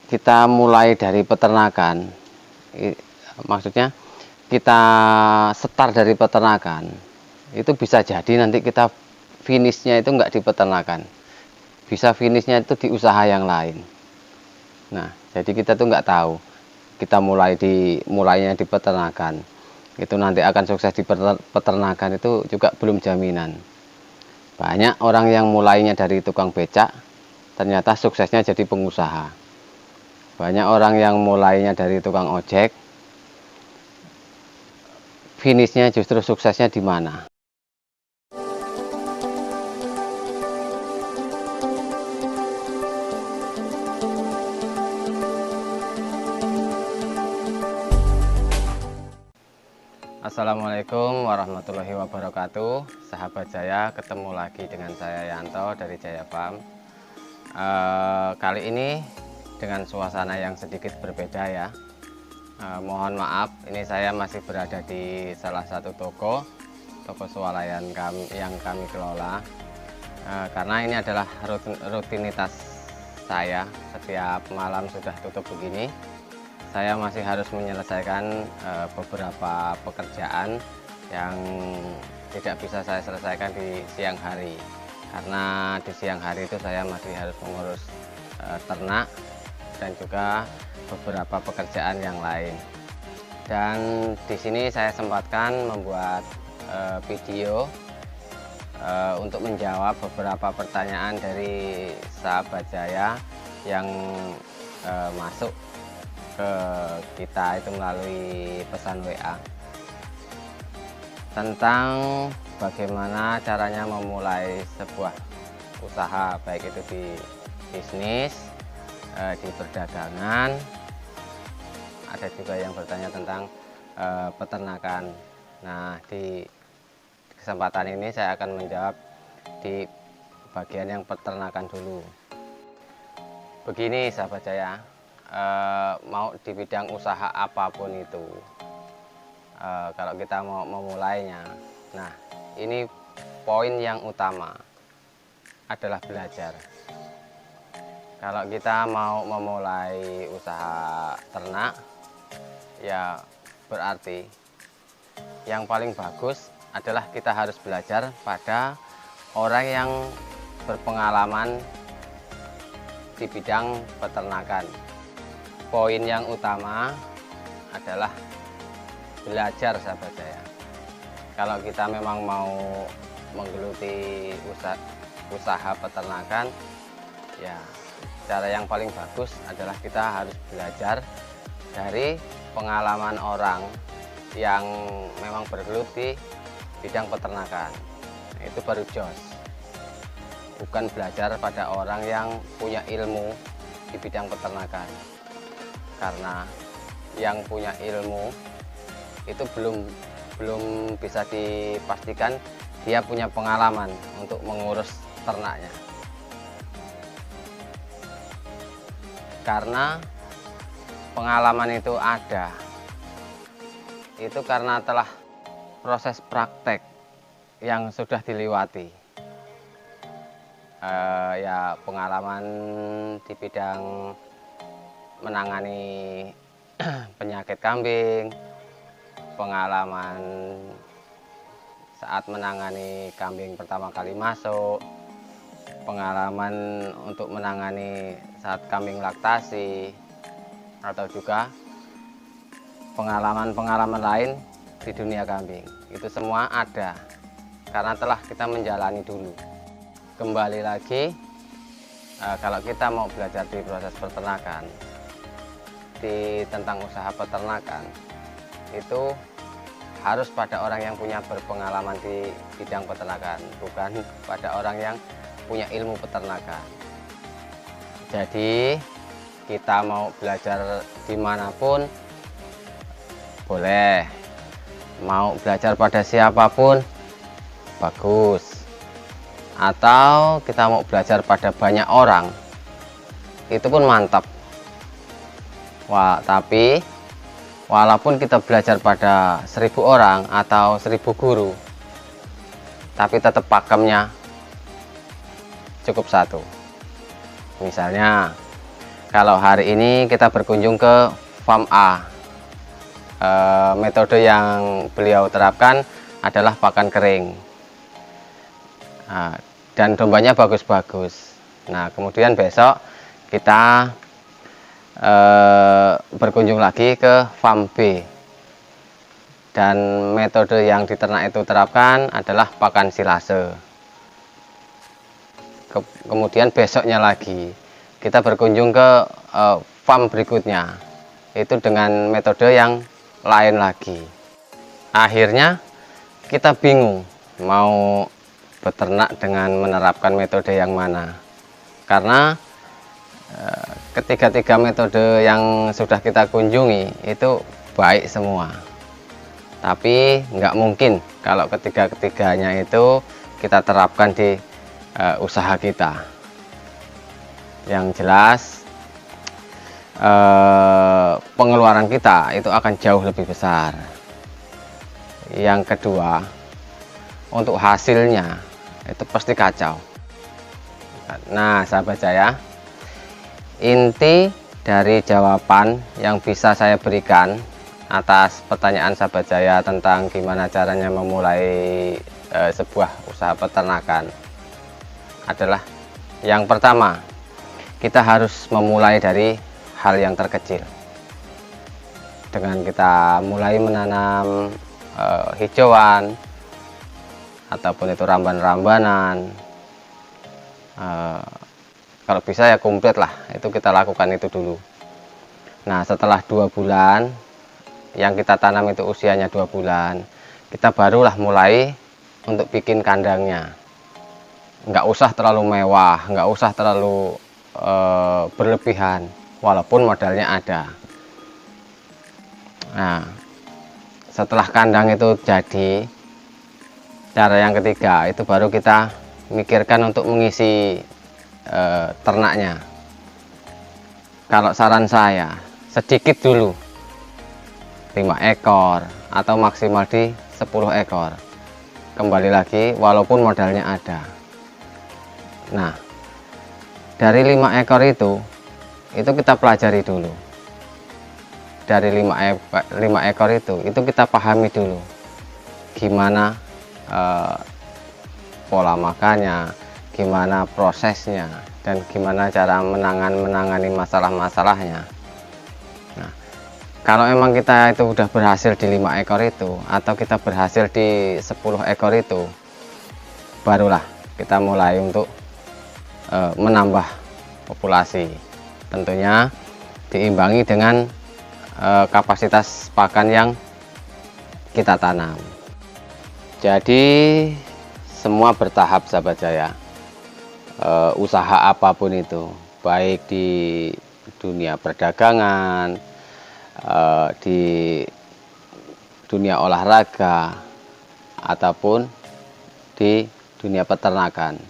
kita mulai dari peternakan, maksudnya kita start dari peternakan, itu bisa jadi nanti kita finishnya itu nggak di peternakan, bisa finishnya itu di usaha yang lain. Nah, jadi kita tuh nggak tahu kita mulainya di peternakan itu nanti akan sukses di peternakan, itu juga belum jaminan. Banyak orang yang mulainya dari tukang becak ternyata suksesnya jadi pengusaha. Banyak orang yang mulainya dari tukang ojek, finishnya justru suksesnya di mana. Assalamualaikum warahmatullahi wabarakatuh. Sahabat Jaya, ketemu lagi dengan saya Yanto dari Jaya Farm. Kali ini dengan suasana yang sedikit berbeda ya. Mohon maaf, ini saya masih berada di salah satu toko swalayan yang kami kelola. Karena ini adalah rutinitas saya, setiap malam sudah tutup begini, saya masih harus menyelesaikan beberapa pekerjaan yang tidak bisa saya selesaikan di siang hari. Karena di siang hari itu saya masih harus mengurus ternak dan juga beberapa pekerjaan yang lain. Dan di sini saya sempatkan membuat video untuk menjawab beberapa pertanyaan dari sahabat Jaya yang masuk ke kita itu melalui pesan WA tentang bagaimana caranya memulai sebuah usaha, baik itu di bisnis, di perdagangan. Ada juga yang bertanya tentang peternakan. Nah, di kesempatan ini saya akan menjawab di bagian yang peternakan dulu. Begini sahabat Jaya, mau di bidang usaha apapun itu, kalau kita mau memulainya, nah ini poin yang utama adalah belajar. Kalau kita mau memulai usaha ternak, ya berarti yang paling bagus adalah kita harus belajar pada orang yang berpengalaman di bidang peternakan. Poin yang utama adalah belajar sahabat saya. Kalau kita memang mau menggeluti usaha peternakan, ya cara yang paling bagus adalah kita harus belajar dari pengalaman orang yang memang bergelut di bidang peternakan. Itu baru jos. Bukan belajar pada orang yang punya ilmu di bidang peternakan. Karena yang punya ilmu itu belum bisa dipastikan dia punya pengalaman untuk mengurus ternaknya. Karena pengalaman itu ada, itu karena telah proses praktek yang sudah dilewati. Ya pengalaman di bidang menangani penyakit kambing, pengalaman saat menangani kambing pertama kali masuk, pengalaman untuk menangani saat kambing laktasi, atau juga pengalaman-pengalaman lain di dunia kambing. Itu semua ada karena telah kita menjalani dulu. Kembali lagi, kalau kita mau belajar di proses peternakan, tentang usaha peternakan, itu harus pada orang yang punya berpengalaman di bidang peternakan, bukan pada orang yang punya ilmu peternakan. Jadi kita mau belajar dimanapun boleh, mau belajar pada siapapun bagus, atau kita mau belajar pada banyak orang itu pun mantap. Tapi walaupun kita belajar pada 1000 orang atau 1000 guru, tapi tetap pakemnya cukup satu. Misalnya Kalau hari ini kita berkunjung ke farm A. Metode yang beliau terapkan adalah pakan kering. Dan dombanya bagus-bagus. Nah, kemudian besok kita berkunjung lagi ke farm B. Dan metode yang diternak itu terapkan adalah pakan silase. Kemudian besoknya lagi kita berkunjung ke farm berikutnya, itu dengan metode yang lain lagi. Akhirnya kita bingung mau beternak dengan menerapkan metode yang mana, karena ketiga-tiga metode yang sudah kita kunjungi itu baik semua, tapi nggak mungkin kalau ketiga-tiganya itu kita terapkan di usaha kita. Yang jelas pengeluaran kita itu akan jauh lebih besar. Yang kedua, untuk hasilnya itu pasti kacau. Nah, sahabat saya, inti dari jawaban yang bisa saya berikan atas pertanyaan sahabat saya tentang gimana caranya memulai sebuah usaha peternakan adalah, yang pertama, kita harus memulai dari hal yang terkecil. Dengan kita mulai menanam hijauan ataupun itu ramban-rambanan, kalau bisa ya komplit lah, itu kita lakukan itu dulu. Nah, setelah 2 bulan yang kita tanam itu usianya 2 bulan, kita barulah mulai untuk bikin kandangnya. Nggak usah terlalu mewah, nggak usah terlalu berlebihan, walaupun modalnya ada. Nah, setelah kandang itu jadi, cara yang ketiga itu baru kita mikirkan untuk mengisi ternaknya. Kalau saran saya, sedikit dulu, 5 ekor atau maksimal di 10 ekor. Kembali lagi, walaupun modalnya ada. Nah, dari 5 ekor itu kita pelajari dulu. Dari 5 ekor itu kita pahami dulu gimana pola makannya, gimana prosesnya, dan gimana cara menangani masalah-masalahnya. Nah, kalau emang kita itu udah berhasil di 5 ekor itu, atau kita berhasil di 10 ekor itu, barulah kita mulai untuk menambah populasi. Tentunya diimbangi dengan kapasitas pakan yang kita tanam. Jadi semua bertahap, sahabat saya. Usaha apapun itu, baik di dunia perdagangan, di dunia olahraga, ataupun di dunia peternakan,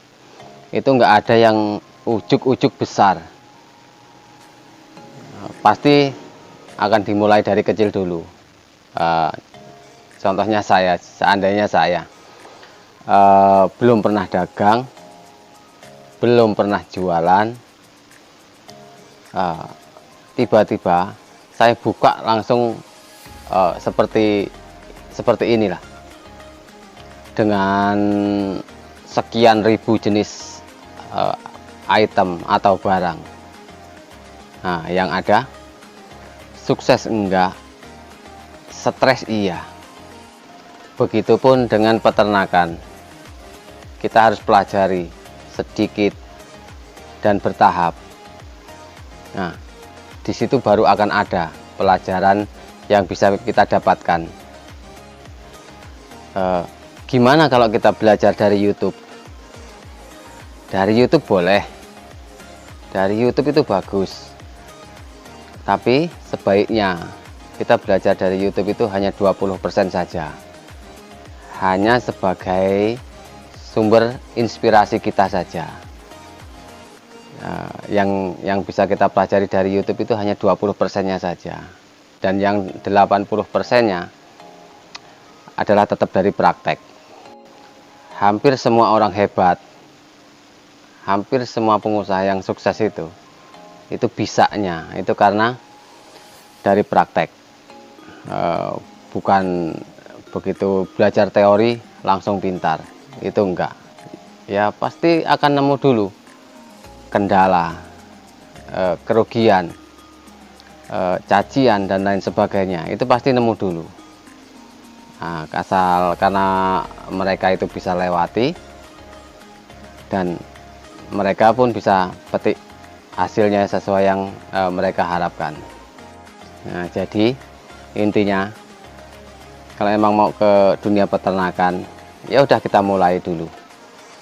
itu nggak ada yang ujuk-ujuk besar. Pasti akan dimulai dari kecil dulu. Contohnya saya, seandainya saya belum pernah dagang, belum pernah jualan, tiba-tiba saya buka langsung seperti inilah, dengan sekian ribu jenis item atau barang. Nah, yang ada sukses enggak, stres iya. Begitupun dengan peternakan, kita harus pelajari sedikit dan bertahap. Nah, di situ baru akan ada pelajaran yang bisa kita dapatkan. Gimana kalau kita belajar dari YouTube? Dari YouTube boleh, dari YouTube itu bagus, tapi sebaiknya kita belajar dari YouTube itu hanya 20% saja, hanya sebagai sumber inspirasi kita saja. Yang bisa kita pelajari dari YouTube itu hanya 20%-nya saja, dan yang 80%-nya adalah tetap dari praktek. Hampir semua orang hebat, hampir semua pengusaha yang sukses itu itu bisanya itu karena dari praktek, bukan begitu belajar teori langsung pintar, itu enggak. Ya pasti akan nemu dulu kendala, kerugian, cacian dan lain sebagainya, itu pasti nemu dulu. Nah, asal karena mereka itu bisa lewati dan mereka pun bisa petik hasilnya sesuai yang mereka harapkan. Nah, jadi intinya kalau emang mau ke dunia peternakan, ya udah kita mulai dulu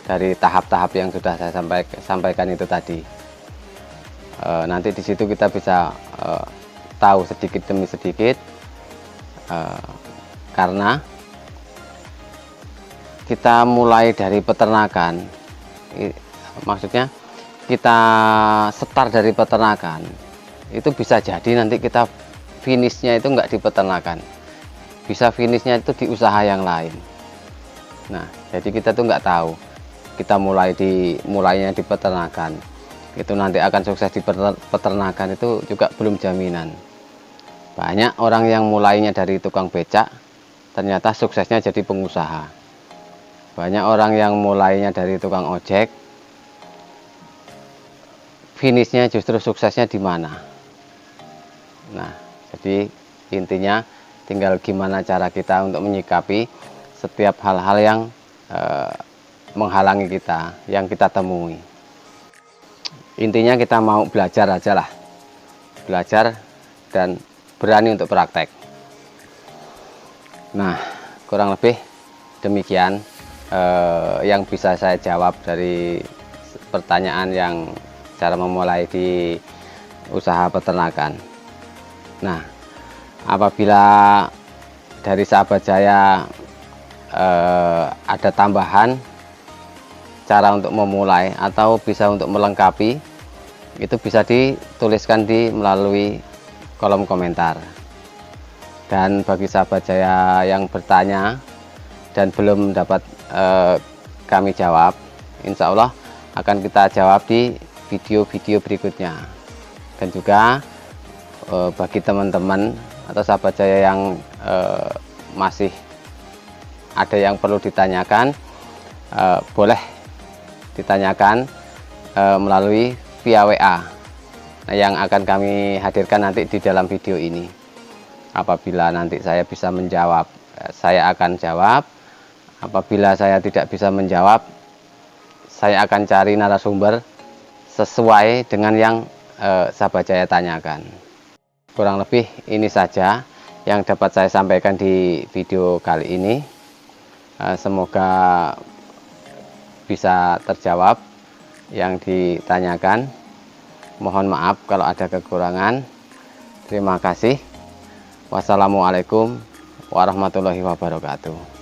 dari tahap-tahap yang sudah saya sampaikan itu tadi. Nanti di situ kita bisa tahu sedikit demi sedikit, karena kita mulai dari peternakan, maksudnya kita start dari peternakan, itu bisa jadi nanti kita finishnya itu enggak di peternakan, bisa finishnya itu di usaha yang lain. Nah, jadi kita tuh nggak tahu kita mulainya di peternakan itu nanti akan sukses di peternakan, itu juga belum jaminan. Banyak orang yang mulainya dari tukang becak ternyata suksesnya jadi pengusaha. Banyak orang yang mulainya dari tukang ojek, finishnya justru suksesnya di mana. Nah, jadi intinya tinggal gimana cara kita untuk menyikapi setiap hal-hal yang menghalangi kita, yang kita temui. Intinya kita mau belajar aja lah, belajar dan berani untuk praktek. Nah, kurang lebih demikian yang bisa saya jawab dari pertanyaan yang cara memulai di usaha peternakan. Nah, apabila dari sahabat saya ada tambahan cara untuk memulai atau bisa untuk melengkapi, itu bisa dituliskan melalui kolom komentar. Dan bagi sahabat saya yang bertanya dan belum dapat kami jawab, insya Allah akan kita jawab di video-video berikutnya. Dan juga bagi teman-teman atau sahabat saya yang masih ada yang perlu ditanyakan, boleh ditanyakan melalui via WA yang akan kami hadirkan nanti di dalam video ini. Apabila nanti saya bisa menjawab, saya akan jawab. Apabila saya tidak bisa menjawab, saya akan cari narasumber sesuai dengan yang sahabat saya tanyakan. Kurang lebih ini saja yang dapat saya sampaikan di video kali ini. Semoga bisa terjawab yang ditanyakan. Mohon maaf kalau ada kekurangan. Terima kasih. Wassalamualaikum warahmatullahi wabarakatuh.